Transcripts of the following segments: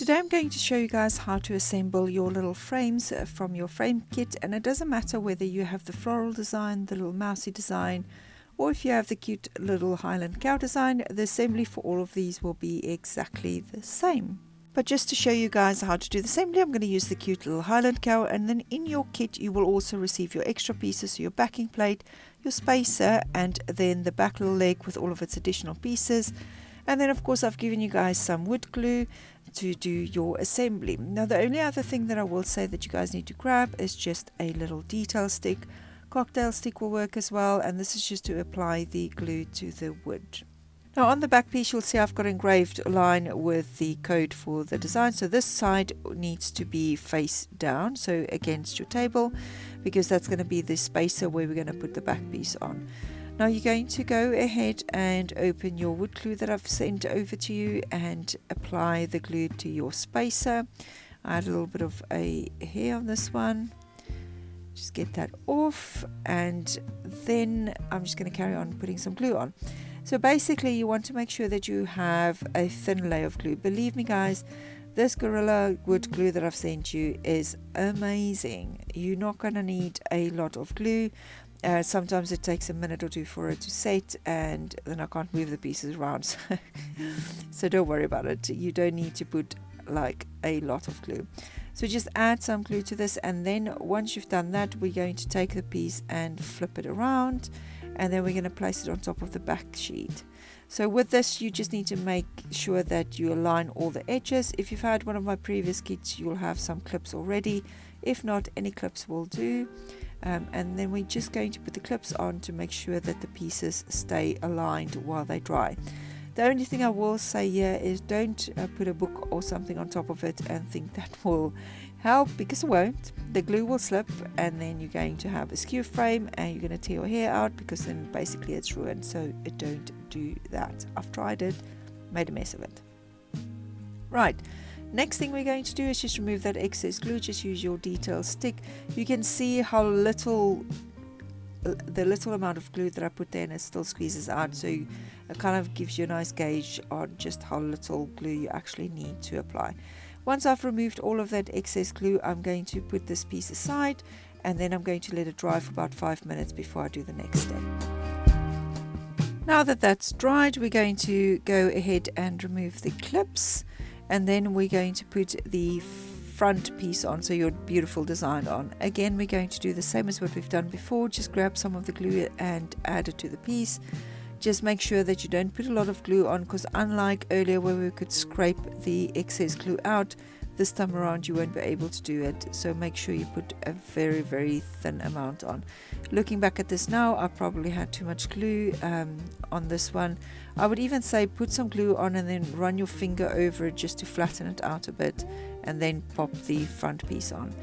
Today I'm going to show you guys how to assemble your little frames from your frame kit, and it doesn't matter whether you have the floral design, the little mousy design, or if you have the cute little Highland cow design. The assembly for all of these will be exactly the same. But just to show you guys how to do the assembly, I'm going to use the cute little Highland cow, and then in your kit you will also receive your extra pieces, so your backing plate, your spacer, and then the back little leg with all of its additional pieces. And then of course I've given you guys some wood glue to do your assembly. Now the only other thing that I will say that you guys need to grab is just a little detail stick. Cocktail stick will work as well, and this is just to apply the glue to the wood. Now on the back piece you'll see I've got an engraved line with the code for the design. So this side needs to be face down, so against your table, because that's going to be the spacer where we're going to put the back piece on. Now you're going to go ahead and open your wood glue that I've sent over to you and apply the glue to your spacer. I had a little bit of a hair on this one. Just get that off, and then I'm just going to carry on putting some glue on. So basically you want to make sure that you have a thin layer of glue. Believe me guys, this Gorilla wood glue that I've sent you is amazing. You're not going to need a lot of glue. Sometimes it takes a minute or two for it to set, and then I can't move the pieces around. So don't worry about it. You don't need to put like a lot of glue. So just add some glue to this, and then once you've done that, we're going to take the piece and flip it around, and then we're going to place it on top of the back sheet. So with this you just need to make sure that you align all the edges. If you've had one of my previous kits, you'll have some clips already. If not, any clips will do. And then we're just going to put the clips on to make sure that the pieces stay aligned while they dry. The only thing I will say here is don't put a book or something on top of it and think that will help, because it won't. The glue will slip, and then you're going to have a skew frame and you're going to tear your hair out, because then basically it's ruined. So don't do that. I've tried it, made a mess of it. Right. Next thing we're going to do is just remove that excess glue. Just use your detail stick. You can see how the little amount of glue that I put there, and it still squeezes out, so it kind of gives you a nice gauge on just how little glue you actually need to apply. Once I've removed all of that excess glue, I'm going to put this piece aside, and then I'm going to let it dry for about 5 minutes before I do the next step. Now that that's dried, we're going to go ahead and remove the clips. And then we're going to put the front piece on, so your beautiful design on. Again, we're going to do the same as what we've done before. Just grab some of the glue and add it to the piece. Just make sure that you don't put a lot of glue on, because unlike earlier where we could scrape the excess glue out, this time around you won't be able to do it. So make sure you put a very, very thin amount on. Looking back at this now, I probably had too much glue on this one. I would even say put some glue on and then run your finger over it just to flatten it out a bit, and then pop the front piece on.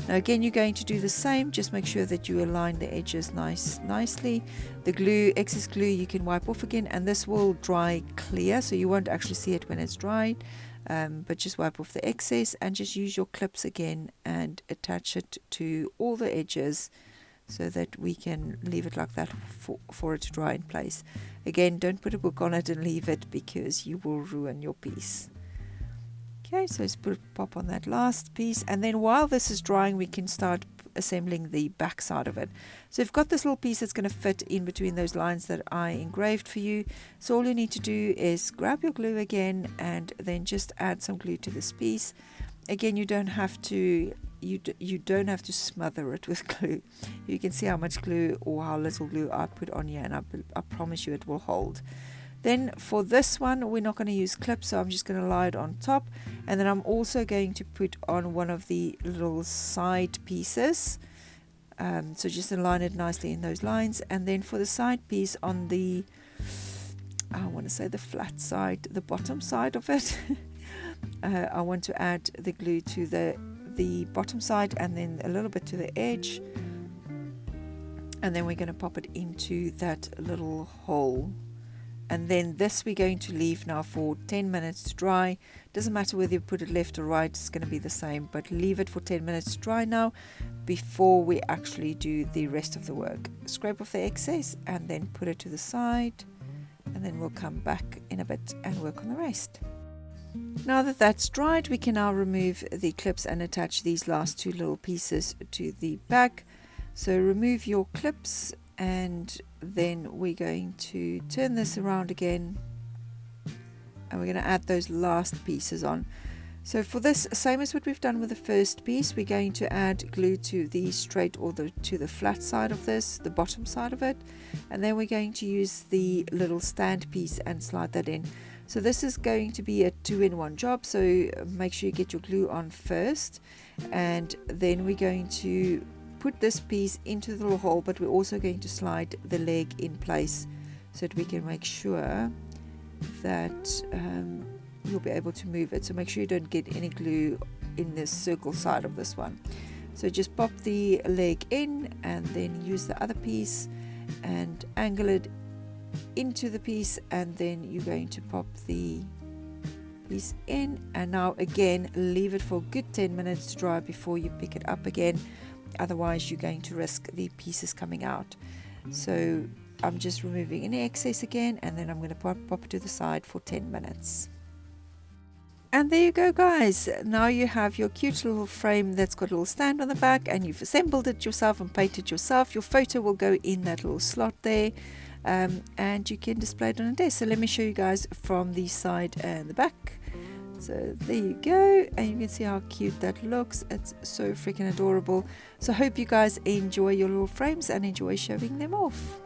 Now again, you're going to do the same. Just make sure that you align the edges nicely. The glue, excess glue, you can wipe off again, and this will dry clear, so you won't actually see it when it's dried. But just wipe off the excess and just use your clips again and attach it to all the edges, so that we can leave it like that for it to dry in place. Again, don't put a book on it and leave it, because you will ruin your piece. Okay, so let's pop on that last piece, and then while this is drying we can start assembling the back side of it. So you've got this little piece that's going to fit in between those lines that I engraved for you. So all you need to do is grab your glue again, and then just add some glue to this piece. Again, you don't have to smother it with glue. You can see how much glue or how little glue I put on here, and I promise you it will hold. Then for this one we're not going to use clips, so I'm just going to lie it on top, and then I'm also going to put on one of the little side pieces. So just align it nicely in those lines, and then for the side piece on the, I want to say the flat side, the bottom side of it, I want to add the glue to the bottom side, and then a little bit to the edge, and then we're going to pop it into that little hole. And then this we're going to leave now for 10 minutes to dry. Doesn't matter whether you put it left or right, it's going to be the same, but leave it for 10 minutes to dry now before we actually do the rest of the work. Scrape off the excess and then put it to the side, and then we'll come back in a bit and work on the rest. Now that that's dried, we can now remove the clips and attach these last two little pieces to the back. So remove your clips, and then we're going to turn this around again, and we're going to add those last pieces on. So for this, same as what we've done with the first piece, we're going to add glue to the straight or to the flat side of this, the bottom side of it, and then we're going to use the little stand piece and slide that in. So this is going to be a 2-in-1 job, so make sure you get your glue on first, and then we're going to put this piece into the little hole, but we're also going to slide the leg in place so that we can make sure that you'll be able to move it. So make sure you don't get any glue in this circle side of this one. So just pop the leg in and then use the other piece and angle it into the piece, and then you're going to pop the piece in, and now again leave it for a good 10 minutes to dry before you pick it up again, otherwise you're going to risk the pieces coming out. So I'm just removing any excess again, and then I'm going to pop it to the side for 10 minutes. And there you go, guys. Now you have your cute little frame that's got a little stand on the back, and you've assembled it yourself and painted yourself. Your photo will go in that little slot there, and you can display it on a desk. So let me show you guys from the side and the back. So there you go, and you can see how cute that looks. It's so freaking adorable. So hope you guys enjoy your little frames and enjoy showing them off.